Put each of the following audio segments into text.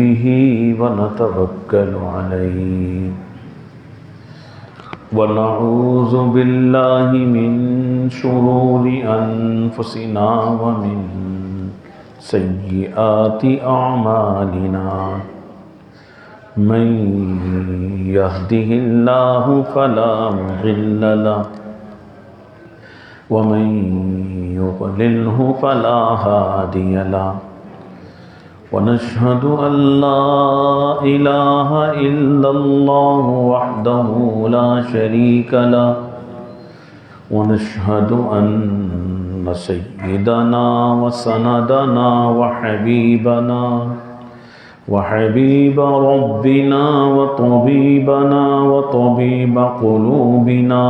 به ونتوكل عليه ونعوذ بالله من شرور أنفسنا ومن سيئات أعمالنا من يهده الله فلا مضل له ومن يضلله فلا هادي له ونشهد أن لا إله إلا الله وحده لا شريك له ونشهد أن سيدنا وسندنا وحبيب ربنا وطبيبنا وطبيب قلوبنا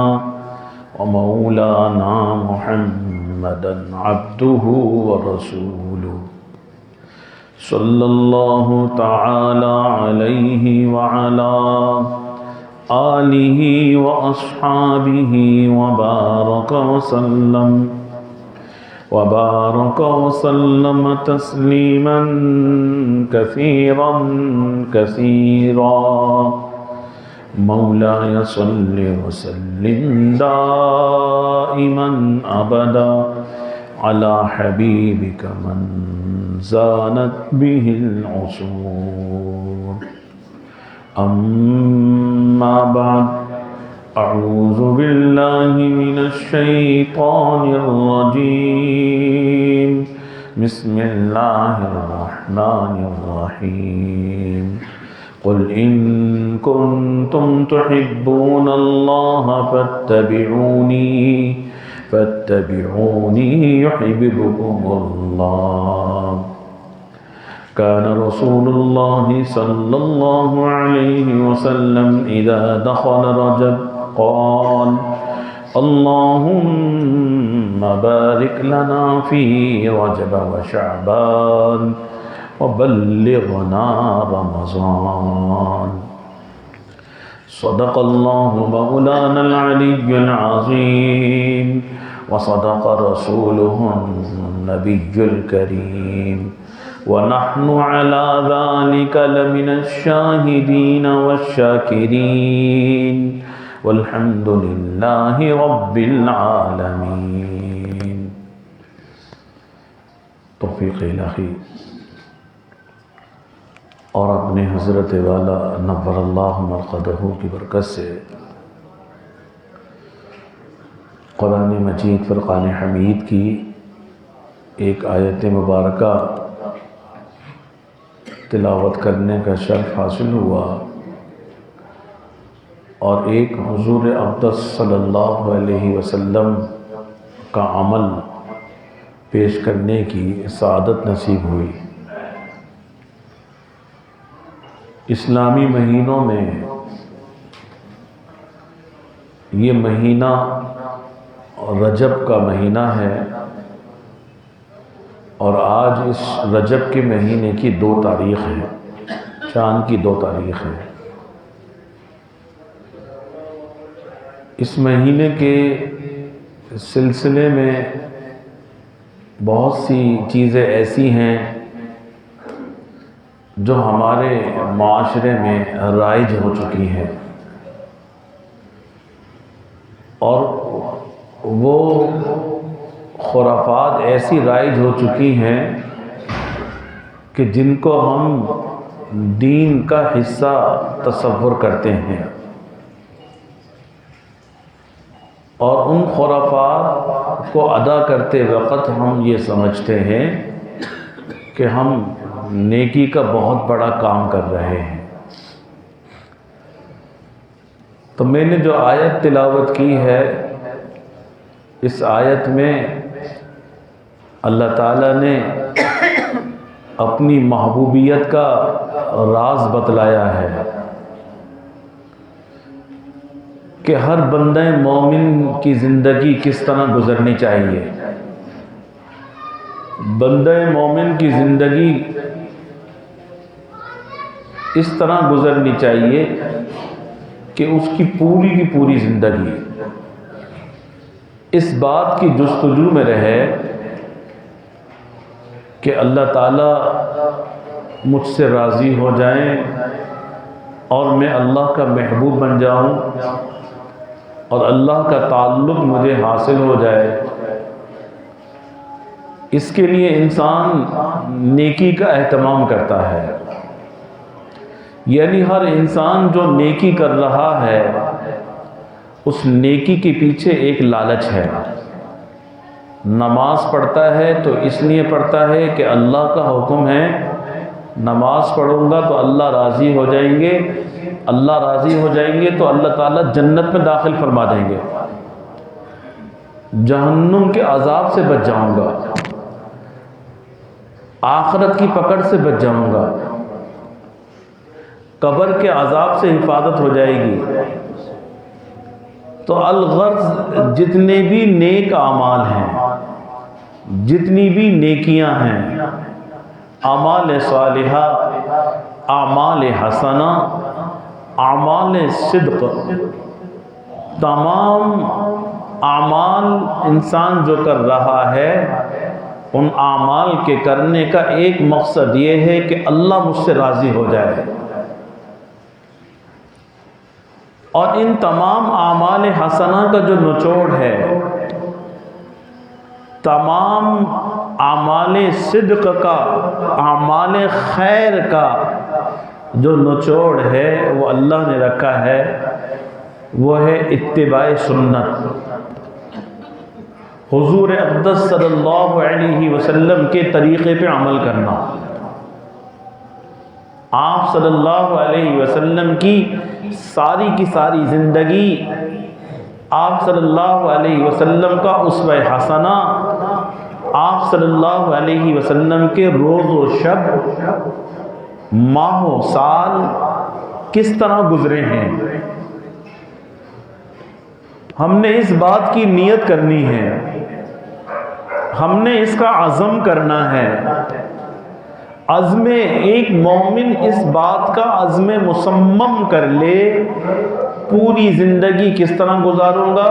ومولانا محمدا عبده ورسوله صلى الله تعالى عليه وعلى آله وأصحابه وبارك وسلم تسليما كثيرا مولاي صل وسلم دائما أبدا على حبيبك من زانت به العصور أما بعد أعوذ بالله من الشيطان الرجيم بسم الله الرحمن الرحيم قل إن كنتم تحبون الله فاتبعوني يحببكم الله كان رسول الله صلى الله عليه وسلم إذا دخل رجب قال اللهم بارك لنا في رجب وشعبان وبلغنا رمضان صدق الله مولانا العلي العظيم وصدق رسوله النبي الكريم ونحن على ذلك لمن الشاهدين والشاكرين والحمد لله رب العالمين. توفیق الہی اور اپنے حضرت والا نور اللہ مرقدہ کی برکت سے قرآن مجید فرقان حمید کی ایک آیت مبارکہ تلاوت کرنے کا شرف حاصل ہوا اور ایک حضور اقدس صلی اللہ علیہ وسلم کا عمل پیش کرنے کی سعادت نصیب ہوئی. اسلامی مہینوں میں یہ مہینہ رجب کا مہینہ ہے اور آج اس رجب کے مہینے کی 2 تاریخ ہے، چاند کی 2 تاریخ ہے. اس مہینے کے سلسلے میں بہت سی چیزیں ایسی ہیں جو ہمارے معاشرے میں رائج ہو چکی ہیں اور وہ خرافات ایسی رائج ہو چکی ہیں کہ جن کو ہم دین کا حصہ تصور کرتے ہیں اور ان خرافات کو ادا کرتے وقت ہم یہ سمجھتے ہیں کہ ہم نیکی کا بہت بڑا کام کر رہے ہیں. تو میں نے جو آیت تلاوت کی ہے اس آیت میں اللہ تعالیٰ نے اپنی محبوبیت کا راز بتلایا ہے کہ ہر بندہ مومن کی زندگی کس طرح گزرنی چاہیے. بندہ مومن کی زندگی اس طرح گزرنی چاہیے کہ اس کی پوری زندگی اس بات کی جستجو میں رہے کہ اللہ تعالیٰ مجھ سے راضی ہو جائیں اور میں اللہ کا محبوب بن جاؤں اور اللہ کا تعلق مجھے حاصل ہو جائے، اس کے لیے انسان نیکی کا اہتمام کرتا ہے۔ یعنی ہر انسان جو نیکی کر رہا ہے اس نیکی کے پیچھے ایک لالچ ہے۔ نماز پڑھتا ہے تو اس لیے پڑھتا ہے کہ اللہ کا حکم ہے نماز پڑھوں گا تو اللہ راضی ہو جائیں گے، اللہ راضی ہو جائیں گے تو اللہ تعالیٰ جنت میں داخل فرما دیں گے، جہنم کے عذاب سے بچ جاؤں گا، آخرت کی پکڑ سے بچ جاؤں گا، قبر کے عذاب سے حفاظت ہو جائے گی۔ تو الغرض جتنے بھی نیک اعمال ہیں، جتنی بھی نیکیاں ہیں، اعمال صالحہ، اعمال حسنہ، اعمال صدق، تمام اعمال انسان جو کر رہا ہے ان اعمال کے کرنے کا ایک مقصد یہ ہے کہ اللہ مجھ سے راضی ہو جائے، اور ان تمام اعمال حسنہ کا جو نچوڑ ہے، تمام اعمال صدق کا، اعمال خیر کا جو نچوڑ ہے وہ اللہ نے رکھا ہے، وہ ہے اتباع سنت، حضور اقدس صلی اللہ علیہ وسلم کے طریقے پہ عمل کرنا۔ آپ صلی اللہ علیہ وسلم کی ساری زندگی، آپ صلی اللہ علیہ وسلم کا اسوہ حسنہ، آپ صلی اللہ علیہ وسلم کے روز و شب، ماہ و سال کس طرح گزرے ہیں، ہم نے اس بات کی نیت کرنی ہے، ہم نے اس کا عزم کرنا ہے۔ عزم ایک مومن اس بات کا عزم مصمم کر لے، پوری زندگی کس طرح گزاروں گا؟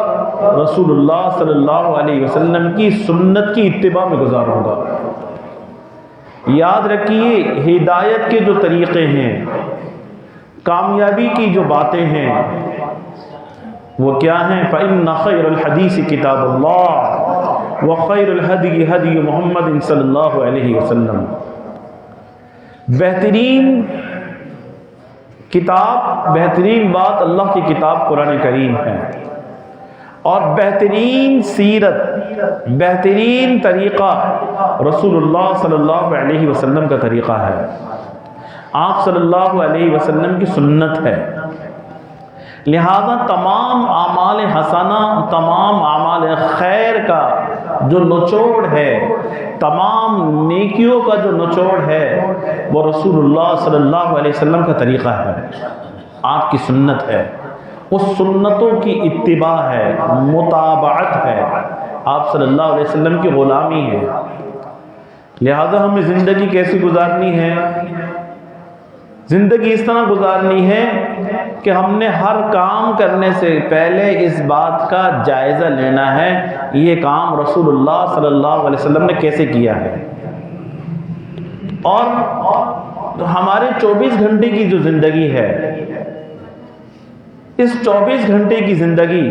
رسول اللہ صلی اللہ علیہ وسلم کی سنت کی اتباع میں گزاروں گا۔ یاد رکھیے، ہدایت کے جو طریقے ہیں، کامیابی کی جو باتیں ہیں، وہ کیا ہیں؟ فَإِنَّ خَيْرَ الْحَدِيثِ كِتَابُ اللَّهِ وَخَيْرُ الْهَدْيِ هَدْيُ مُحَمَّدٍ صلی اللہ علیہ وسلم۔ بہترین کتاب، بہترین بات اللہ کی کتاب قرآن کریم ہے، اور بہترین سیرت، بہترین طریقہ رسول اللہ صلی اللہ علیہ وسلم کا طریقہ ہے، آپ صلی اللہ علیہ وسلم کی سنت ہے۔ لہذا تمام اعمال حسنہ، تمام اعمال خیر کا جو نچوڑ ہے، تمام نیکیوں کا جو نچوڑ ہے، وہ رسول اللہ صلی اللہ علیہ وسلم کا طریقہ ہے، آپ کی سنت ہے، اس سنتوں کی اتباع ہے، متابعت ہے، آپ صلی اللہ علیہ وسلم کی غلامی ہے۔ لہذا ہمیں زندگی کیسی گزارنی ہے؟ زندگی اس طرح گزارنی ہے کہ ہم نے ہر کام کرنے سے پہلے اس بات کا جائزہ لینا ہے، یہ کام رسول اللہ صلی اللہ علیہ وسلم نے کیسے کیا ہے۔ اور ہمارے 24 گھنٹے کی جو زندگی ہے، اس 24 گھنٹے کی زندگی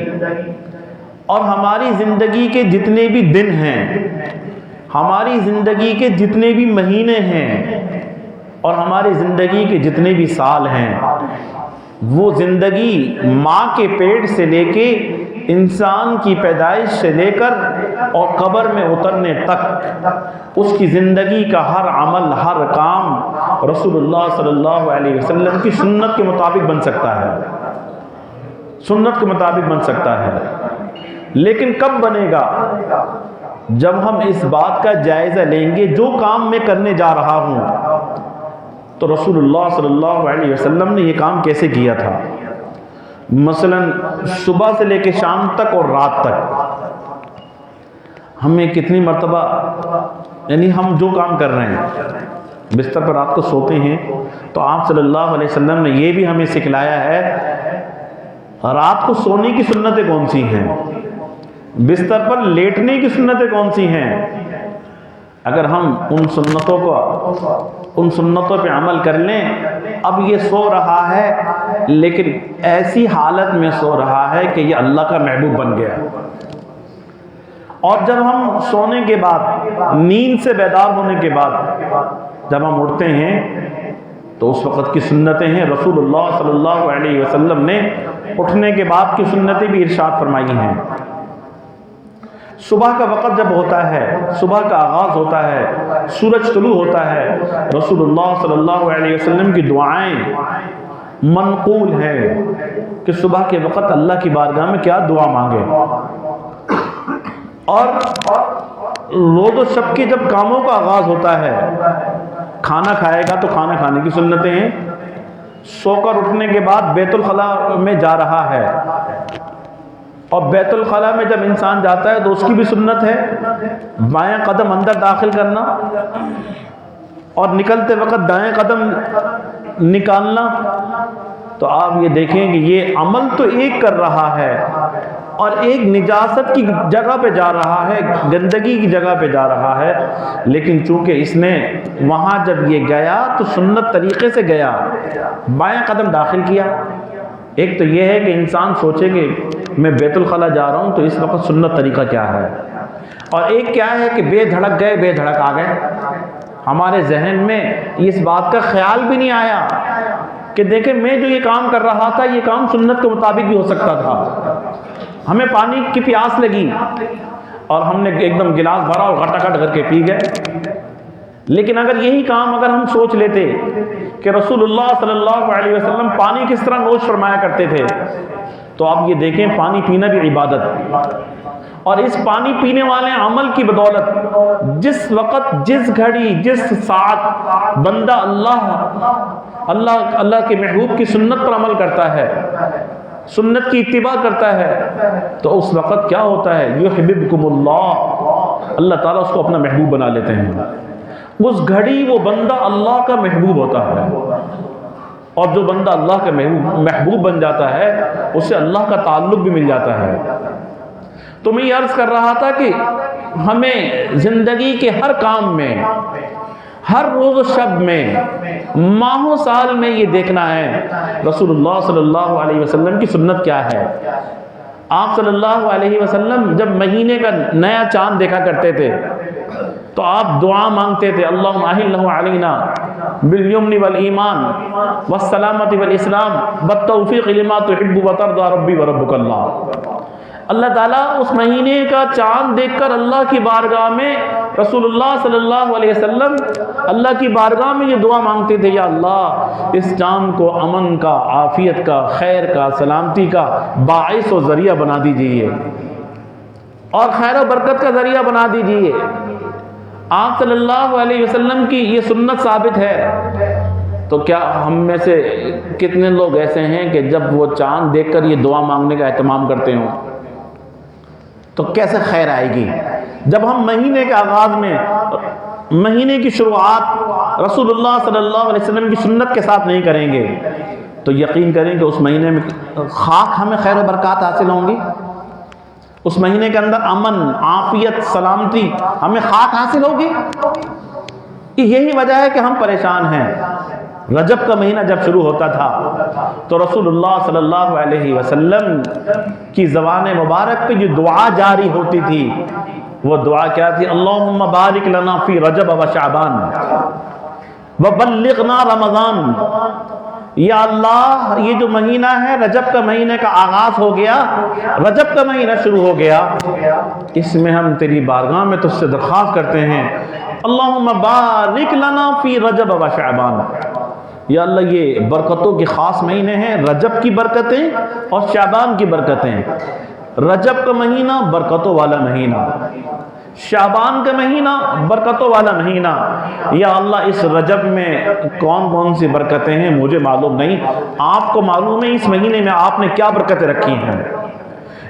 اور ہماری زندگی کے جتنے بھی دن ہیں، ہماری زندگی کے جتنے بھی مہینے ہیں، اور ہماری زندگی کے جتنے بھی سال ہیں، وہ زندگی ماں کے پیٹ سے لے کے انسان کی پیدائش سے لے کر اور قبر میں اترنے تک، اس کی زندگی کا ہر عمل، ہر کام رسول اللہ صلی اللہ علیہ وسلم کی سنت کے مطابق بن سکتا ہے، سنت کے مطابق بن سکتا ہے۔ لیکن کب بنے گا؟ جب ہم اس بات کا جائزہ لیں گے، جو کام میں کرنے جا رہا ہوں تو رسول اللہ صلی اللہ علیہ وسلم نے یہ کام کیسے کیا تھا۔ مثلا صبح سے لے کے شام تک اور رات تک ہمیں کتنی مرتبہ، یعنی ہم جو کام کر رہے ہیں، بستر پر رات کو سوتے ہیں، تو آپ صلی اللہ علیہ وسلم نے یہ بھی ہمیں سکھلایا ہے رات کو سونے کی سنتیں کون سی ہیں، بستر پر لیٹنے کی سنتیں کون سی ہیں، اگر ہم ان سنتوں پہ عمل کر لیں، اب یہ سو رہا ہے لیکن ایسی حالت میں سو رہا ہے کہ یہ اللہ کا محبوب بن گیا. اور جب ہم سونے کے بعد، نیند سے بیدار ہونے کے بعد جب ہم اٹھتے ہیں تو اس وقت کی سنتیں ہیں. رسول اللہ صلی اللہ علیہ وسلم نے اٹھنے کے بعد کی سنتیں بھی ارشاد فرمائی ہیں. صبح کا وقت جب ہوتا ہے، صبح کا آغاز ہوتا ہے، سورج طلوع ہوتا ہے، رسول اللہ صلی اللہ علیہ وسلم کی دعائیں منقول ہے کہ صبح کے وقت اللہ کی بارگاہ میں کیا دعا مانگے. اور روز و شب کے جب کاموں کا آغاز ہوتا ہے، کھانا کھائے گا تو کھانا کھانے کی سنتیں ہیں. سو کر اٹھنے کے بعد بیت الخلاء میں جا رہا ہے، اور بیت الخلاء میں جب انسان جاتا ہے تو اس کی بھی سنت ہے بائیں قدم اندر داخل کرنا اور نکلتے وقت دائیں قدم نکالنا. تو آپ یہ دیکھیں کہ یہ عمل تو ایک کر رہا ہے اور ایک نجاست کی جگہ پہ جا رہا ہے، گندگی کی جگہ پہ جا رہا ہے، لیکن چونکہ اس نے وہاں جب یہ گیا تو سنت طریقے سے گیا، بائیں قدم داخل کیا. ایک تو یہ ہے کہ انسان سوچے کہ میں بیت الخلاء جا رہا ہوں تو اس وقت سنت طریقہ کیا ہے، اور ایک کیا ہے کہ بے دھڑک گئے، بے دھڑک آ گئے. ہمارے ذہن میں اس بات کا خیال بھی نہیں آیا کہ دیکھیں میں جو یہ کام کر رہا تھا یہ کام سنت کے مطابق بھی ہو سکتا تھا. ہمیں پانی کی پیاس لگی اور ہم نے ایک دم گلاس بھرا اور گھٹا کر کے پی گئے. لیکن اگر یہی کام اگر ہم سوچ لیتے کہ رسول اللہ صلی اللہ علیہ وسلم پانی کس طرح نوش فرمایا کرتے تھے، تو آپ یہ دیکھیں پانی پینا بھی عبادت. اور اس پانی پینے والے عمل کی بدولت جس وقت، جس گھڑی، جس ساعت بندہ اللہ کے محبوب کی سنت پر عمل کرتا ہے، سنت کی اتباع کرتا ہے، تو اس وقت کیا ہوتا ہے؟ یحببکم اللہ، اللہ تعالیٰ اس کو اپنا محبوب بنا لیتے ہیں. اس گھڑی وہ بندہ اللہ کا محبوب ہوتا ہے، اور جو بندہ اللہ کا محبوب بن جاتا ہے اسے اللہ کا تعلق بھی مل جاتا ہے. تو میں یہ عرض کر رہا تھا کہ ہمیں زندگی کے ہر کام میں، ہر روز و شب میں، ماہ و سال میں یہ دیکھنا ہے رسول اللہ صلی اللہ علیہ وسلم کی سنت کیا ہے. آپ صلی اللہ علیہ وسلم جب مہینے کا نیا چاند دیکھا کرتے تھے تو آپ دعا مانگتے تھے، اللہم احلہ علینا بالیمن والایمان والسلامۃ والاسلام والتوفیق لما تحب وترضى ربی وربک اللہ. اللہ تعالیٰ اس مہینے کا چاند دیکھ کر اللہ کی بارگاہ میں، رسول اللہ صلی اللہ علیہ وسلم اللہ کی بارگاہ میں یہ دعا مانگتے تھے، یا اللہ اس چاند کو امن کا، عافیت کا، خیر کا، سلامتی کا باعث و ذریعہ بنا دیجئے اور خیر و برکت کا ذریعہ بنا دیجئے. آپ صلی اللہ علیہ وسلم کی یہ سنت ثابت ہے. تو کیا ہم میں سے کتنے لوگ ایسے ہیں کہ جب وہ چاند دیکھ کر یہ دعا مانگنے کا اہتمام کرتے ہوں؟ تو کیسے خیر آئے گی جب ہم مہینے کے آغاز میں، مہینے کی شروعات رسول اللہ صلی اللہ علیہ وسلم کی سنت کے ساتھ نہیں کریں گے تو یقین کریں کہ اس مہینے میں خاک ہمیں خیر و برکات حاصل ہوں گی. اس مہینے کے اندر امن، عافیت، سلامتی ہمیں خاک حاصل ہوگی. یہی وجہ ہے کہ ہم پریشان ہیں. رجب کا مہینہ جب شروع ہوتا تھا تو رسول اللہ صلی اللہ علیہ وسلم کی زبان مبارک پہ یہ دعا جاری ہوتی تھی. وہ دعا کیا تھی؟ اللہم بارک لنا فی رجب و شعبان وبلغنا رمضان. یا اللہ یہ جو مہینہ ہے، رجب کا مہینے کا آغاز ہو گیا، رجب کا مہینہ شروع ہو گیا، اس میں ہم تیری بارگاہ میں تجھ سے درخواست کرتے ہیں، اللہم بارک لنا فی رجب و شعبان. یا اللہ یہ برکتوں کے خاص مہینے ہیں، رجب کی برکتیں اور شعبان کی برکتیں. رجب کا مہینہ برکتوں والا مہینہ، شعبان کا مہینہ برکتوں والا مہینہ. یا اللہ اس رجب میں کون کون سی برکتیں ہیں مجھے معلوم نہیں، آپ کو معلوم ہے اس مہینے میں آپ نے کیا برکتیں رکھی ہیں.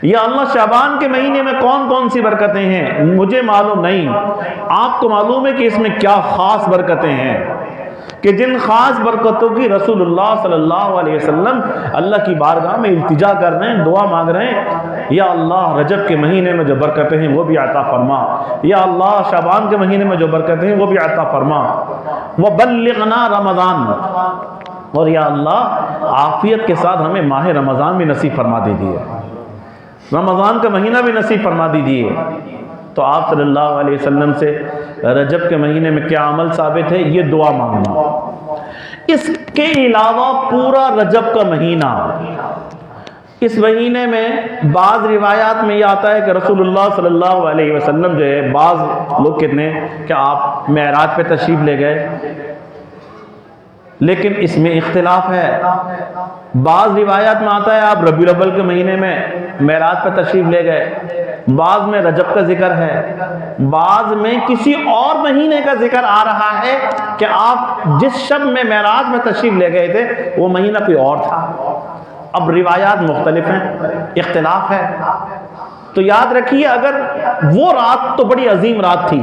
یا اللہ شعبان کے مہینے میں کون کون سی برکتیں ہیں مجھے معلوم نہیں، آپ کو معلوم ہے کہ اس میں کیا خاص برکتیں ہیں. کہ جن خاص برکتوں کی رسول اللہ صلی اللہ علیہ وسلم اللہ کی بارگاہ میں التجا کر رہے ہیں، دعا مانگ رہے ہیں، یا اللہ رجب کے مہینے میں جو برکتیں ہیں وہ بھی عطا فرما، یا اللہ شعبان کے مہینے میں جو برکتیں ہیں وہ بھی عطا فرما، وبلغنا رمضان، اور یا اللہ عافیت کے ساتھ ہمیں ماہ رمضان بھی نصیب فرما دیجیے، رمضان کا مہینہ بھی نصیب فرما دیجیے۔ تو آپ صلی اللہ علیہ وسلم سے رجب کے مہینے میں کیا عمل ثابت ہے؟ یہ دعا مانگنا۔ اس کے علاوہ پورا رجب کا مہینہ، اس مہینے میں بعض روایات میں یہ آتا ہے کہ رسول اللہ صلی اللہ علیہ وسلم جو ہے، بعض لوگ کہتے ہیں کہ آپ معراج پہ تشریف لے گئے، لیکن اس میں اختلاف ہے۔ بعض روایات میں آتا ہے آپ ربیع الاول کے مہینے میں معراج پہ تشریف لے گئے، بعض میں رجب کا ذکر ہے، بعض میں کسی اور مہینے کا ذکر آ رہا ہے کہ آپ جس شب میں معراج میں تشریف لے گئے تھے وہ مہینہ کوئی اور تھا۔ اب روایات مختلف ہیں، اختلاف ہے، تو یاد رکھیے اگر وہ رات تو بڑی عظیم رات تھی،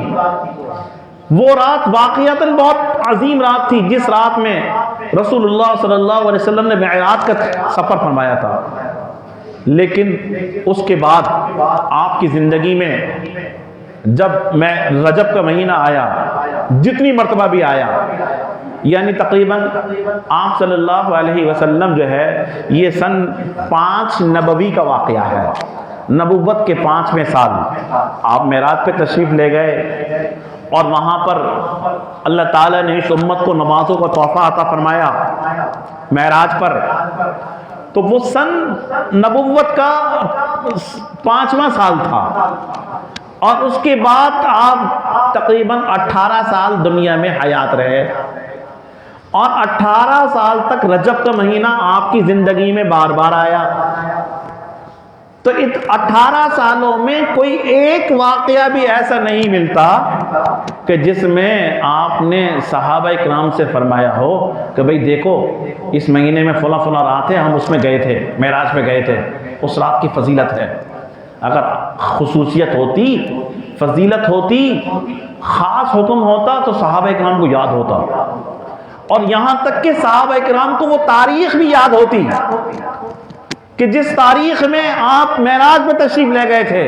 وہ رات واقعتاً بہت عظیم رات تھی جس رات میں رسول اللہ صلی اللہ علیہ وسلم نے معراج کا سفر فرمایا تھا، لیکن اس کے بعد آپ کی زندگی میں جب میں رجب کا مہینہ آیا، جتنی مرتبہ بھی آیا، یعنی تقریباً آپ صلی اللہ علیہ وسلم جو ہے یہ سن 5 نبوی کا واقعہ ہے، نبوت کے 5ویں سال آپ معراج پہ تشریف لے گئے، اور وہاں پر اللہ تعالیٰ نے اس امت کو نمازوں کا تحفہ عطا فرمایا معراج پر۔ تو وہ سن نبوت کا 5واں سال تھا، اور اس کے بعد آپ تقریباً 18 سال دنیا میں حیات رہے، اور 18 سال تک رجب کا مہینہ آپ کی زندگی میں بار بار آیا۔ تو 18 سالوں میں کوئی ایک واقعہ بھی ایسا نہیں ملتا کہ جس میں آپ نے صحابہ اکرام سے فرمایا ہو کہ بھئی دیکھو اس مہینے میں فلاں فلاں رات ہے، ہم اس میں گئے تھے، معراج میں گئے تھے، اس رات کی فضیلت ہے۔ اگر خصوصیت ہوتی، فضیلت ہوتی، خاص حکم ہوتا تو صحابہ اکرام کو یاد ہوتا، اور یہاں تک کہ صحابہ اکرام کو وہ تاریخ بھی یاد ہوتی کہ جس تاریخ میں آپ معراج میں تشریف لے گئے تھے،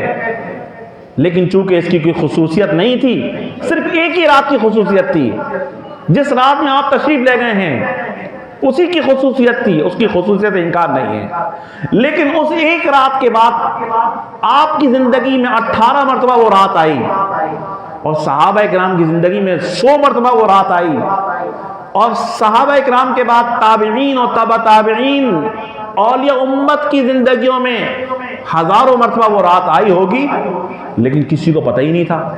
لیکن چونکہ اس کی کوئی خصوصیت نہیں تھی، صرف ایک ہی رات کی خصوصیت تھی، جس رات میں آپ تشریف لے گئے ہیں اسی کی خصوصیت تھی، اس کی خصوصیت انکار نہیں ہے، لیکن اس ایک رات کے بعد آپ کی زندگی میں 18 مرتبہ وہ رات آئی، اور صحابہ اکرام کی زندگی میں 100 مرتبہ وہ رات آئی، اور صحابہ اکرام کے بعد تابعین اور تبع تابعین اولیاء امت کی زندگیوں میں ہزاروں مرتبہ وہ رات آئی ہوگی، لیکن کسی کو پتہ ہی نہیں تھا،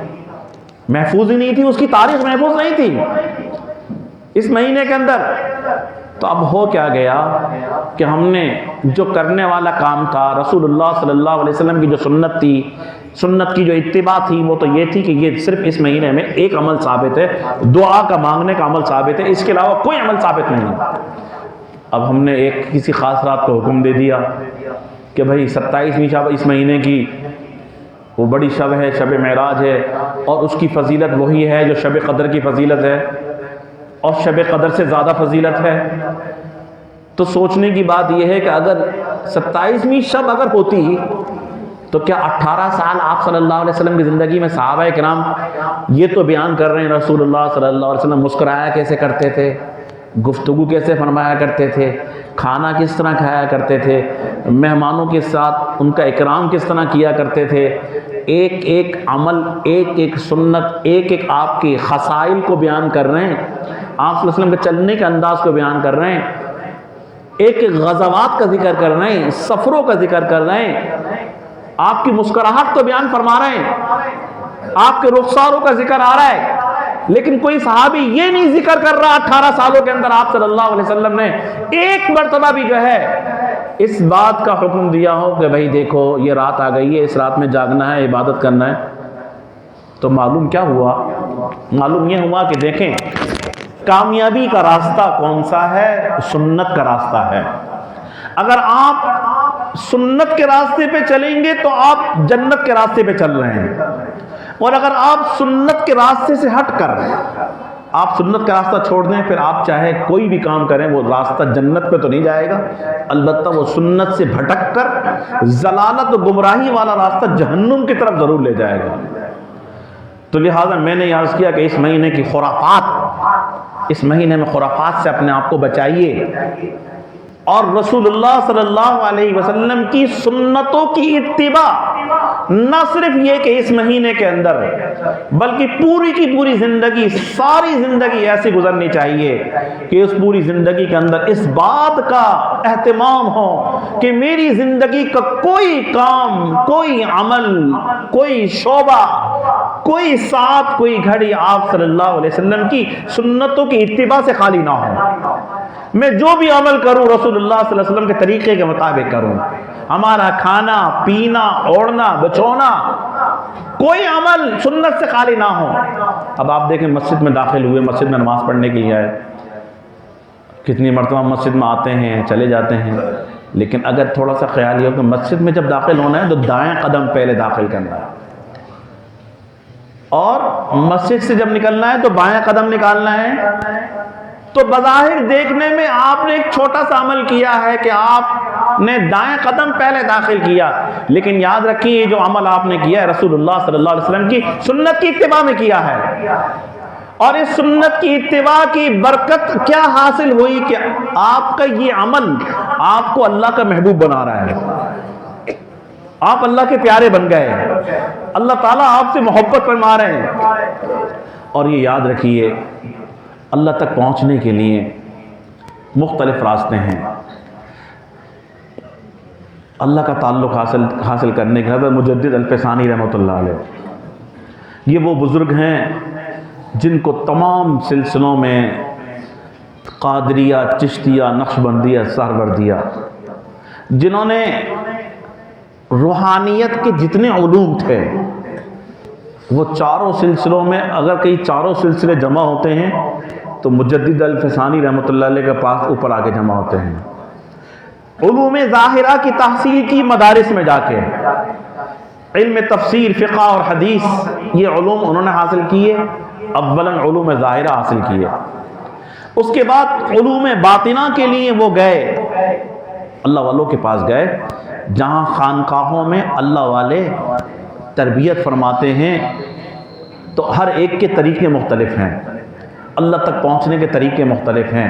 محفوظ ہی نہیں تھی، اس کی تاریخ محفوظ نہیں تھی اس مہینے کے اندر۔ تو اب ہو کیا گیا کہ ہم نے جو کرنے والا کام تھا، رسول اللہ صلی اللہ علیہ وسلم کی جو سنت تھی، سنت کی جو اتباع تھی، وہ تو یہ تھی کہ یہ صرف اس مہینے میں ایک عمل ثابت ہے، دعا کا مانگنے کا عمل ثابت ہے، اس کے علاوہ کوئی عمل ثابت نہیں ہے۔ اب ہم نے ایک کسی خاص رات کو حکم دے دیا کہ بھئی 27ویں شب اس مہینے کی وہ بڑی شب ہے، شب معراج ہے، اور اس کی فضیلت وہی ہے جو شب قدر کی فضیلت ہے، اور شب قدر سے زیادہ فضیلت ہے۔ تو سوچنے کی بات یہ ہے کہ اگر 27ویں شب اگر ہوتی تو کیا 18 سال آپ صلی اللہ علیہ وسلم کی زندگی میں صحابہ کرام یہ تو بیان کر رہے ہیں رسول اللہ صلی اللہ علیہ وسلم مسکرایا کیسے کرتے تھے، گفتگو کیسے فرمایا کرتے تھے، کھانا کس طرح کھایا کرتے تھے، مہمانوں کے ساتھ ان کا اکرام کس طرح کیا کرتے تھے، ایک ایک عمل، ایک ایک سنت، ایک ایک آپ کی خصائل کو بیان کر رہے ہیں، آپ صلی اللہ علیہ وسلم کے چلنے کے انداز کو بیان کر رہے ہیں، ایک ایک غزوات کا ذکر کر رہے ہیں، سفروں کا ذکر کر رہے ہیں، آپ کی مسکراہٹ تو بیان فرما رہے ہیں، آپ کے رخساروں کا ذکر آ رہا ہے، لیکن کوئی صحابی یہ نہیں ذکر کر رہا 18 سالوں کے اندر آپ صلی اللہ علیہ وسلم نے ایک مرتبہ بھی جو ہے اس بات کا حکم دیا ہو کہ بھئی دیکھو یہ رات آ گئی ہے، اس رات میں جاگنا ہے، عبادت کرنا ہے۔ تو معلوم کیا ہوا؟ معلوم یہ ہوا کہ دیکھیں کامیابی کا راستہ کون سا ہے؟ سنت کا راستہ ہے۔ اگر آپ سنت کے راستے پہ چلیں گے تو آپ جنت کے راستے پہ چل رہے ہیں، اور اگر آپ سنت کے راستے سے ہٹ کر آپ سنت کا راستہ چھوڑ دیں، پھر آپ چاہے کوئی بھی کام کریں، وہ راستہ جنت پہ تو نہیں جائے گا، البتہ وہ سنت سے بھٹک کر ضلالت و گمراہی والا راستہ جہنم کی طرف ضرور لے جائے گا۔ تو لہٰذا میں نے عرض کیا کہ اس مہینے کی خرافات، اس مہینے میں خرافات سے اپنے آپ کو بچائیے، اور رسول اللہ صلی اللہ علیہ وسلم کی سنتوں کی اتباع نہ صرف یہ کہ اس مہینے کے اندر، بلکہ پوری کی پوری زندگی، ساری زندگی ایسی گزرنی چاہیے کہ اس پوری زندگی کے اندر اس بات کا اہتمام ہو کہ میری زندگی کا کوئی کام، کوئی عمل، کوئی شعبہ، کوئی ساتھ، کوئی گھڑی آپ صلی اللہ علیہ وسلم کی سنتوں کی اتباع سے خالی نہ ہو۔ میں جو بھی عمل کروں رسول اللہ صلی اللہ علیہ وسلم کے طریقے کے مطابق کروں۔ ہمارا کھانا، پینا، اوڑھنا، بچونا، کوئی عمل سنت سے خالی نہ ہو۔ اب آپ دیکھیں مسجد میں داخل ہوئے، مسجد میں نماز پڑھنے کے لیے آئے، کتنی مرتبہ مسجد میں آتے ہیں، چلے جاتے ہیں، لیکن اگر تھوڑا سا خیال یہ ہو کہ مسجد میں جب داخل ہونا ہے تو دائیں قدم پہلے داخل کرنا ہے، اور مسجد سے جب نکلنا ہے تو بائیں قدم نکالنا ہے، تو بظاہر دیکھنے میں آپ نے ایک چھوٹا سا عمل کیا ہے کہ آپ نے دائیں قدم پہلے داخل کیا، لیکن یاد رکھیے یہ جو عمل آپ نے کیا ہے رسول اللہ صلی اللہ علیہ وسلم کی سنت کی اتباع میں کیا ہے، اور اس سنت کی اتباع کی برکت کیا حاصل ہوئی کہ آپ کا یہ عمل آپ کو اللہ کا محبوب بنا رہا ہے، آپ اللہ کے پیارے بن گئے، اللہ تعالیٰ آپ سے محبت فرما رہے ہیں۔ اور یہ یاد رکھیے اللہ تک پہنچنے کے لیے مختلف راستے ہیں۔ اللہ کا تعلق حاصل کرنے کے حضرت مجدد الفسانی رحمۃ اللہ علیہ، یہ وہ بزرگ ہیں جن کو تمام سلسلوں میں قادریہ، چشتیہ، نقشبندیہ، سہروردیہ، جنہوں نے روحانیت کے جتنے علوم تھے وہ چاروں سلسلوں میں، اگر کئی چاروں سلسلے جمع ہوتے ہیں تو مجدد الفسانی رحمۃ اللہ علیہ کے پاس اوپر آگے جمع ہوتے ہیں۔ علوم ظاہرہ کی تحصیل کی مدارس میں جا کے، علم تفسیر، فقہ اور حدیث، یہ علوم انہوں نے حاصل کیے، اولاً علوم ظاہرہ حاصل کیے، اس کے بعد علوم باطنہ کے لیے وہ گئے، اللہ والوں کے پاس گئے، جہاں خانقاہوں میں اللہ والے تربیت فرماتے ہیں، تو ہر ایک کے طریقے مختلف ہیں، اللہ تک پہنچنے کے طریقے مختلف ہیں۔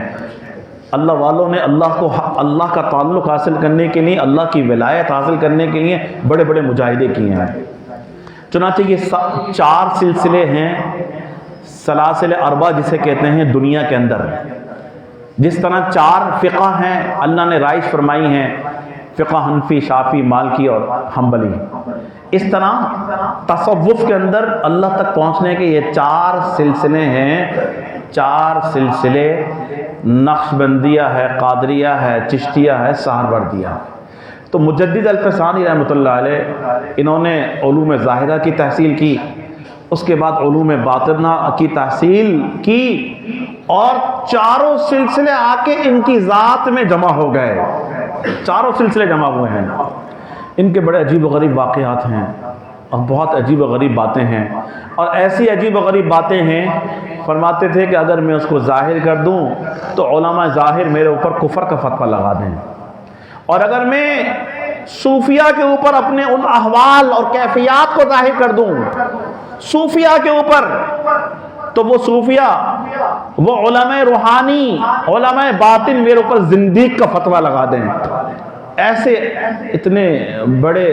اللہ والوں نے اللہ کا تعلق حاصل کرنے کے لیے، اللہ کی ولایت حاصل کرنے کے لیے بڑے بڑے مجاہدے کیے ہیں۔ چنانچہ یہ 4 سلسلے ہیں، سلاسل اربع جسے کہتے ہیں دنیا کے اندر، جس طرح 4 فقہ ہیں اللہ نے رائج فرمائی ہیں، فقہ حنفی، شافعی، مالکی اور حنبلی، اس طرح تصوف کے اندر اللہ تک پہنچنے کے یہ 4 سلسلے ہیں، 4 سلسلے، نقشبندیہ ہے، قادریہ ہے، چشتیہ ہے، سہروردیہ۔ تو مجدد الفسانی رحمۃ اللہ علیہ انہوں نے علوم ظاہرہ کی تحصیل کی، اس کے بعد علوم باطنہ کی تحصیل کی، اور چاروں سلسلے آ کے ان کی ذات میں جمع ہو گئے، چاروں سلسلے جمع ہوئے ہیں۔ ان کے بڑے عجیب و غریب واقعات ہیں اور بہت عجیب و غریب باتیں ہیں، اور ایسی عجیب و غریب باتیں ہیں، فرماتے تھے کہ اگر میں اس کو ظاہر کر دوں تو علماء ظاہر میرے اوپر کفر کا فتویٰ لگا دیں، اور اگر میں صوفیہ کے اوپر اپنے ان احوال اور کیفیات کو ظاہر کر دوں صوفیہ کے اوپر، تو وہ صوفیہ، وہ علماء روحانی، علماء باطن میرے اوپر زندیق کا فتویٰ لگا دیں۔ ایسے اتنے بڑے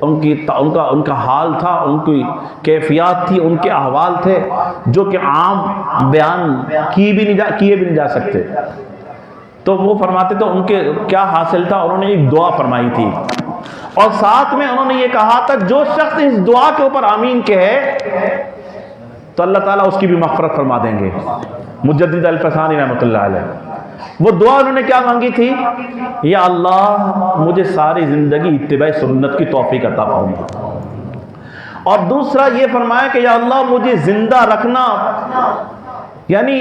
ان کا حال تھا، ان کی کیفیات تھی، ان کے احوال تھے جو کہ عام بیان کیے بھی نہیں جا سکتے۔ تو وہ فرماتے تھے ان کے کیا حاصل تھا، انہوں نے ایک دعا فرمائی تھی، اور ساتھ میں انہوں نے یہ کہا تھا جو شخص اس دعا کے اوپر آمین کہے تو اللہ تعالیٰ اس کی بھی مغفرت فرما دیں گے۔ مجدد الفسانی رحمۃ اللہ علیہ، وہ دعا انہوں نے کیا مانگی تھی؟ یا اللہ مجھے ساری زندگی اتباع سنت کی توفیق عطا فرما، اور دوسرا یہ فرمایا کہ یا اللہ مجھے زندہ رکھنا، یعنی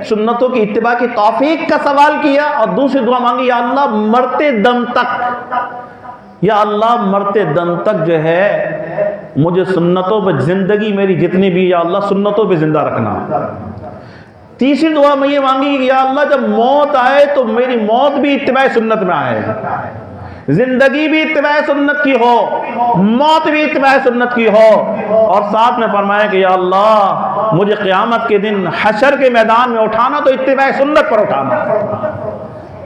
سنتوں کی اتباع کی توفیق کا سوال کیا، اور دوسری دعا مانگی یا اللہ مرتے دم تک، یا اللہ مرتے دم تک جو ہے مجھے سنتوں پہ زندگی میری جتنی بھی، یا اللہ سنتوں پہ زندہ رکھنا۔ تیسری دعا میں یہ مانگی کہ یا اللہ جب موت آئے تو میری موت بھی اتباع سنت میں آئے، زندگی بھی اتباع سنت کی ہو، موت بھی اتباع سنت کی ہو، اور ساتھ میں فرمایا کہ یا اللہ مجھے قیامت کے دن حشر کے میدان میں اٹھانا تو اتباع سنت پر اٹھانا،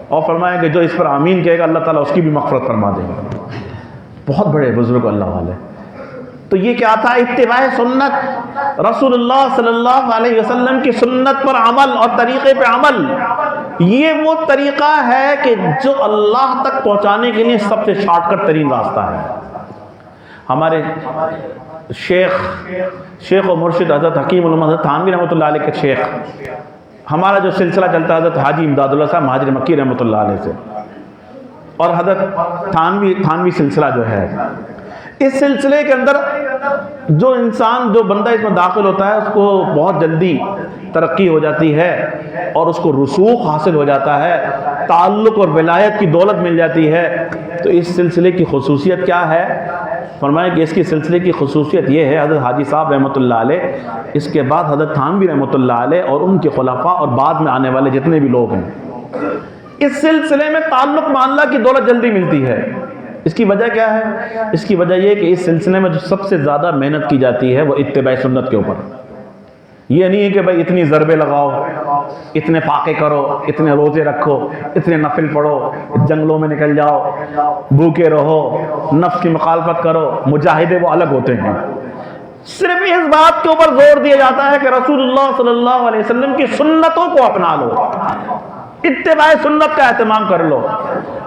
اور فرمایا کہ جو اس پر آمین کہے گا اللہ تعالیٰ اس کی بھی مغفرت فرما دے گا۔ بہت بڑے بزرگ اللہ والے۔ تو یہ کیا تھا؟ اتباع سنت، رسول اللہ صلی اللہ علیہ وسلم کی سنت پر عمل اور طریقے پہ عمل۔ یہ وہ طریقہ ہے کہ جو اللہ تک پہنچانے کے لیے سب سے شارٹ کٹ ترین راستہ ہے۔ ہمارے شیخ و مرشد حضرت حکیم علامہ حضرت تھانوی رحمۃ اللہ علیہ کے شیخ، ہمارا جو سلسلہ چلتا ہے حضرت حاجی امداد اللہ صاحب مہاجر مکی رحمۃ اللہ علیہ سے، اور حضرت تھانوی سلسلہ جو ہے، اس سلسلے کے اندر جو انسان، جو بندہ اس میں داخل ہوتا ہے، اس کو بہت جلدی ترقی ہو جاتی ہے اور اس کو رسوخ حاصل ہو جاتا ہے، تعلق اور ولایت کی دولت مل جاتی ہے۔ تو اس سلسلے کی خصوصیت کیا ہے؟ فرمایا کہ اس کی سلسلے کی خصوصیت یہ ہے، حضرت حاجی صاحب رحمۃ اللہ علیہ، اس کے بعد حضرت تھانوی رحمۃ اللہ علیہ اور ان کے خلفاء اور بعد میں آنے والے جتنے بھی لوگ ہیں، اس سلسلے میں تعلق میں اللہ کی دولت جلدی ملتی ہے۔ اس کی وجہ کیا ہے؟ اس کی وجہ یہ کہ اس سلسلے میں جو سب سے زیادہ محنت کی جاتی ہے وہ اتباع سنت کے اوپر۔ یہ نہیں ہے کہ بھائی اتنی ضربے لگاؤ، اتنے فاقے کرو، اتنے روزے رکھو، اتنے نفل پڑھو، جنگلوں میں نکل جاؤ، بھوکے رہو، نفس کی مخالفت کرو۔ مجاہدے وہ الگ ہوتے ہیں۔ صرف اس بات کے اوپر زور دیا جاتا ہے کہ رسول اللہ صلی اللہ علیہ وسلم کی سنتوں کو اپنا لو، اتباع سنت کا اہتمام کر لو۔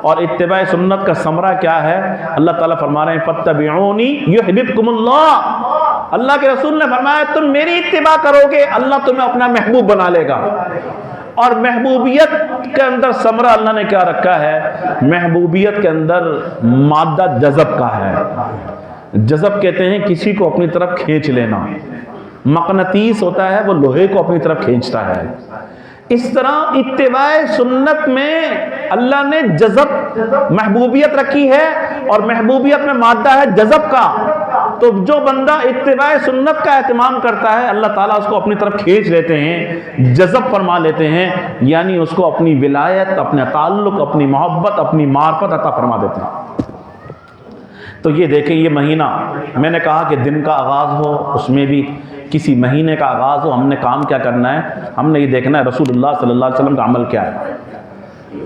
اور اتباع سنت کا ثمرہ کیا ہے؟ اللہ تعالیٰ فرما رہے ہیں فَاتَّبِعُونِي يُحْبِبْكُمُ اللَّهُ، اللہ کے رسول نے فرمایا تم میری اتباع کرو گے اللہ تمہیں اپنا محبوب بنا لے گا۔ اور محبوبیت کے اندر ثمرہ اللہ نے کیا رکھا ہے؟ محبوبیت کے اندر مادہ جذب کا ہے۔ جذب کہتے ہیں کسی کو اپنی طرف کھینچ لینا، مقناطیس ہوتا ہے وہ لوہے کو اپنی طرف کھینچتا ہے۔ اس طرح اتباع سنت میں اللہ نے جذب، محبوبیت رکھی ہے، اور محبوبیت میں مادہ ہے جذب کا۔ تو جو بندہ اتباع سنت کا اہتمام کرتا ہے اللہ تعالیٰ اس کو اپنی طرف کھینچ لیتے ہیں، جذب فرما لیتے ہیں، یعنی اس کو اپنی ولایت، اپنا تعلق، اپنی محبت، اپنی معرفت عطا فرما دیتے ہیں۔ تو یہ دیکھیں، یہ مہینہ میں نے کہا کہ دن کا آغاز ہو، اس میں بھی کسی مہینے کا آغاز ہو، ہم نے کام کیا کرنا ہے؟ ہم نے یہ دیکھنا ہے رسول اللہ صلی اللہ علیہ وسلم کا عمل کیا ہے۔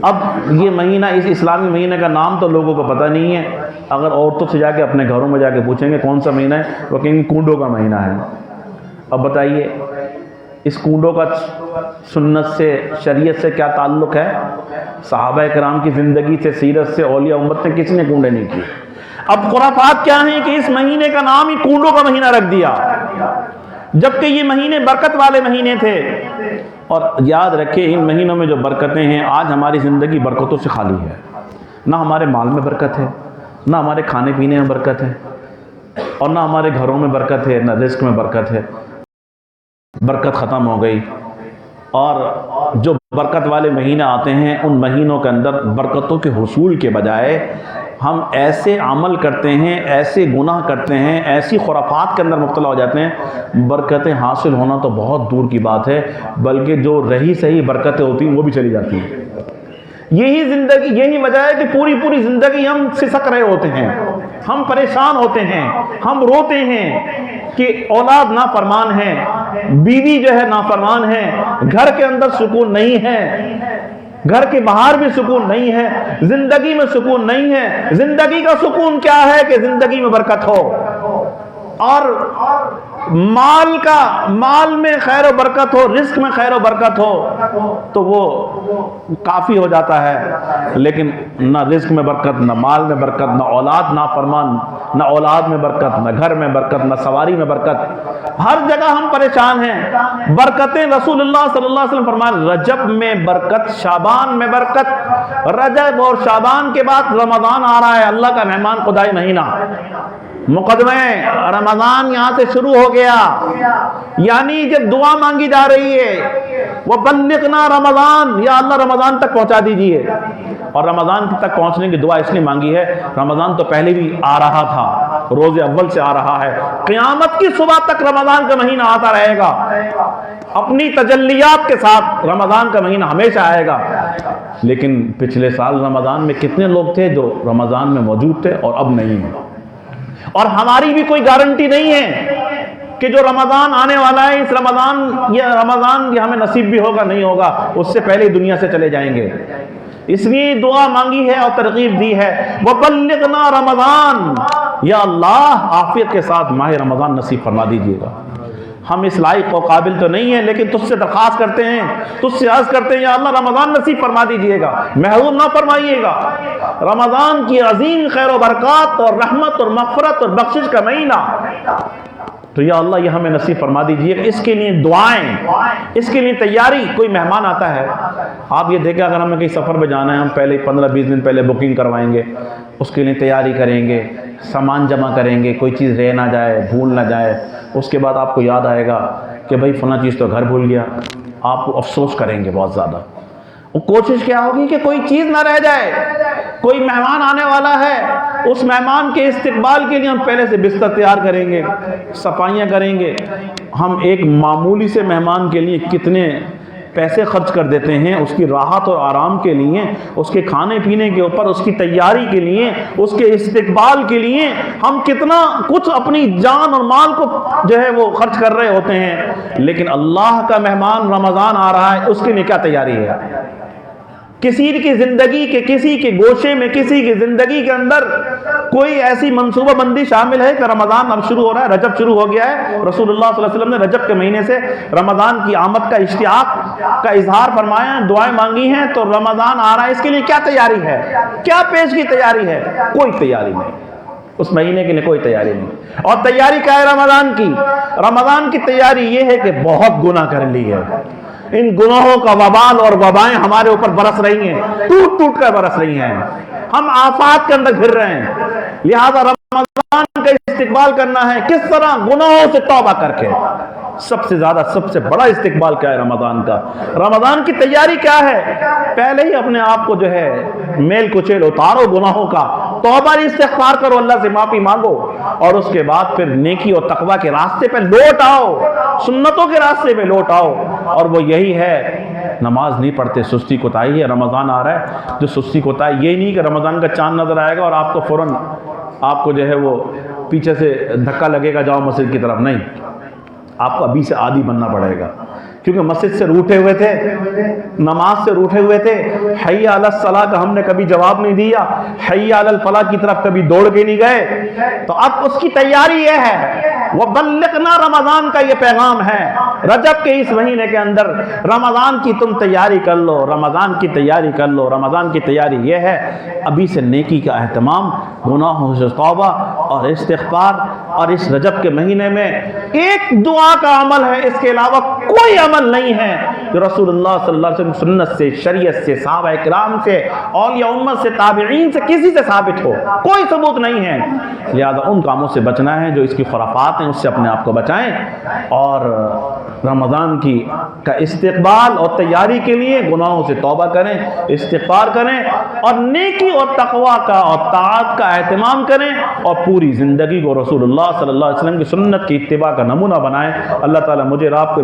اب یہ مہینہ، اس اسلامی مہینے کا نام تو لوگوں کو پتہ نہیں ہے۔ اگر عورتوں سے جا کے اپنے گھروں میں جا کے پوچھیں گے کون سا مہینہ ہے، وہ کہیں گے کنڈوں کا مہینہ ہے۔ اب بتائیے اس کنڈوں کا سنت سے، شریعت سے کیا تعلق ہے؟ صحابہ کرام کی زندگی سے، سیرت سے، اولیاء امت سے کسی نے کنڈے نہیں کیے۔ اب خرافات کیا ہیں کہ اس مہینے کا نام ہی کنڈوں کا مہینہ رکھ دیا، جبکہ یہ مہینے برکت والے مہینے تھے۔ اور یاد رکھیں ان مہینوں میں جو برکتیں ہیں، آج ہماری زندگی برکتوں سے خالی ہے۔ نہ ہمارے مال میں برکت ہے، نہ ہمارے کھانے پینے میں برکت ہے، اور نہ ہمارے گھروں میں برکت ہے، نہ رزق میں برکت ہے۔ برکت ختم ہو گئی۔ اور جو برکت والے مہینے آتے ہیں ان مہینوں کے اندر برکتوں کے حصول کے بجائے ہم ایسے عمل کرتے ہیں، ایسے گناہ کرتے ہیں، ایسی خرافات کے اندر مبتلا ہو جاتے ہیں، برکتیں حاصل ہونا تو بہت دور کی بات ہے، بلکہ جو رہی صحیح برکتیں ہوتی ہیں وہ بھی چلی جاتی ہیں۔ یہی وجہ ہے کہ پوری زندگی ہم سسک رہے ہوتے ہیں، ہم پریشان ہوتے ہیں، ہم روتے ہیں کہ اولاد نافرمان ہے، بیوی جو ہے نافرمان ہے، گھر کے اندر سکون نہیں ہے، گھر کے باہر بھی سکون نہیں ہے، زندگی میں سکون نہیں ہے۔ زندگی کا سکون کیا ہے کہ زندگی میں برکت ہو، اور مال میں خیر و برکت ہو، رزق میں خیر و برکت ہو تو وہ کافی ہو جاتا ہے۔ لیکن نہ رزق میں برکت، نہ مال میں برکت، نہ اولاد نافرمان، نہ اولاد میں برکت، نہ گھر میں برکت، نہ سواری میں برکت، ہر جگہ ہم پریشان ہیں۔ برکتیں رسول اللہ صلی اللہ علیہ وسلم فرمائے رجب میں برکت، شعبان میں برکت۔ رجب اور شعبان کے بعد رمضان آ رہا ہے، اللہ کا مہمان خدائی مہینہ، مقدمے رمضان یہاں سے شروع ہو گیا، یعنی جب دعا مانگی جا رہی ہے وَبَلِّغْنَا رمضان، یا اللہ رمضان تک پہنچا دیجئے۔ اور رمضان تک پہنچنے کی دعا اس نے مانگی ہے، رمضان تو پہلے بھی آ رہا تھا، روز اول سے آ رہا ہے، قیامت کی صبح تک رمضان کا مہینہ آتا رہے گا، اپنی تجلیات کے ساتھ رمضان کا مہینہ ہمیشہ آئے گا۔ لیکن پچھلے سال رمضان میں کتنے لوگ تھے جو رمضان میں موجود تھے اور اب نہیں ہیں، اور ہماری بھی کوئی گارنٹی نہیں ہے کہ جو رمضان آنے والا ہے اس رمضان یہ ہمیں نصیب بھی ہوگا نہیں ہوگا، اس سے پہلے دنیا سے چلے جائیں گے۔ اس لیے دعا مانگی ہے اور ترغیب دی ہے، وَبَلِّغْنَا رمضان، یا اللہ عافیت کے ساتھ ماہ رمضان نصیب فرما دیجیے گا۔ ہم اس لائق و قابل تو نہیں ہیں، لیکن تجھ سے درخواست کرتے ہیں، تجھ سے عرض کرتے ہیں، یا اللہ رمضان نصیب فرما دیجیے گا، محروم نہ فرمائیے گا۔ رمضان کی عظیم خیر و برکات اور رحمت اور مغفرت اور بخشش کا مہینہ، تو یا اللہ یہ ہمیں نصیب فرما دیجیے۔ اس کے لیے دعائیں، اس کے لیے تیاری۔ کوئی مہمان آتا ہے، آپ یہ دیکھیں اگر ہمیں کہیں سفر پہ جانا ہے، ہم پہلے 15-20 دن پہلے بکنگ کروائیں گے، اس کے لیے تیاری کریں گے، سامان جمع کریں گے، کوئی چیز رہ نہ جائے، بھول نہ جائے۔ اس کے بعد آپ کو یاد آئے گا کہ بھائی فلاں چیز تو گھر بھول گیا، آپ کو افسوس کریں گے بہت زیادہ۔ کوشش کیا ہوگی کہ کوئی چیز نہ رہ جائے۔ کوئی مہمان آنے والا ہے، اس مہمان کے استقبال کے لیے ہم پہلے سے بستر تیار کریں گے، صفائیاں کریں گے۔ ہم ایک معمولی سے مہمان کے لیے کتنے پیسے خرچ کر دیتے ہیں، اس کی راحت اور آرام کے لیے، اس کے کھانے پینے کے اوپر، اس کی تیاری کے لیے، اس کے استقبال کے لیے ہم کتنا کچھ اپنی جان اور مال کو جو ہے وہ خرچ کر رہے ہوتے ہیں۔ لیکن اللہ کا مہمان رمضان آ رہا ہے، اس کے لیے کیا تیاری ہے؟ کسی کی زندگی کے کسی کے گوشے میں، کسی کی زندگی کے اندر کوئی ایسی منصوبہ بندی شامل ہے کہ رمضان اب شروع ہو رہا ہے، رجب شروع ہو گیا ہے، رسول اللہ صلی اللہ علیہ وسلم نے رجب کے مہینے سے رمضان کی آمد کا اشتیاق کا اظہار فرمایا، دعائیں مانگی ہیں، تو رمضان آ رہا ہے، اس کے لیے کیا تیاری ہے؟ کیا پیش کی تیاری ہے؟ کوئی تیاری نہیں، اس مہینے کے لیے کوئی تیاری نہیں۔ اور تیاری کیا ہے رمضان کی؟ رمضان کی تیاری یہ ہے کہ بہت گناہ کر لی ہے، ان گناہوں کا وبال اور وبائیں ہمارے اوپر برس رہی ہیں، ٹوٹ ٹوٹ کر برس رہی ہیں، ہم آفات کے اندر گھر رہے ہیں۔ لہذا رمضان کا استقبال کرنا ہے کس طرح؟ گناہوں سے توبہ کر کے۔ سب سے زیادہ، سب سے بڑا استقبال کیا ہے رمضان کا؟ رمضان کی تیاری کیا ہے؟ پہلے ہی اپنے آپ کو جو ہے میل کچیل اتارو گناہوں کا، توبہ استغفار کرو، اللہ سے معافی مانگو، اور اس کے بعد پھر نیکی اور تقوی کے راستے پہ لوٹ آؤ، سنتوں کے راستے پہ لوٹ آؤ۔ اور وہ یہی ہے، نماز نہیں پڑھتے، سستی کوتاہی ہے۔ رمضان آ رہا ہے، جو سستی کوتاہی، یہ نہیں کہ رمضان کا چاند نظر آئے گا اور آپ کو فوراً آپ کو جو ہے وہ پیچھے سے دھکا لگے گا جاؤ مسجد کی طرف، نہیں، آپ کو ابھی سے عادی بننا پڑے گا، کیونکہ مسجد سے روٹھے ہوئے تھے، نماز سے روٹھے ہوئے تھے، حی علی الصلاۃ کا ہم نے کبھی جواب نہیں دیا، حی علی الفلاح کی طرف کبھی دوڑ کے نہیں گئے، تو اب اس کی تیاری یہ ہے۔ وَبَلِّغْنَا رمضان کا یہ پیغام ہے، رجب کے اس مہینے کے اندر رمضان کی تم تیاری کر لو، رمضان کی تیاری کر لو۔ رمضان کی تیاری یہ ہے ابھی سے نیکی کا اہتمام، گناہوں سے توبہ اور استغفار، اور اس رجب کے مہینے میں ایک دعا کا عمل ہے، اس کے علاوہ کوئی عمل نہیں ہے جو رسول اللہ صلی اللہ علیہ وسلم سنت سے، شریعت سے، صحابہ کرام سے، اولیاء امت سے، تابعین سے، کسی سے ثابت ہو، کوئی ثبوت نہیں ہے۔ لہذا ان کاموں سے بچنا ہے جو اس کی خرافات ہیں، اس سے اپنے آپ کو بچائیں، اور رمضان کا استقبال اور تیاری کے لیے گناہوں سے توبہ کریں، استغفار کریں، اور نیکی اور تقوی کا اور طاعت کا اہتمام کریں، اور پوری زندگی کو رسول اللہ صلی اللہ علیہ وسلم کی سنت کی اتباع کا نمونہ بنائیں۔ اللہ تعالیٰ مجھے اور آپ کو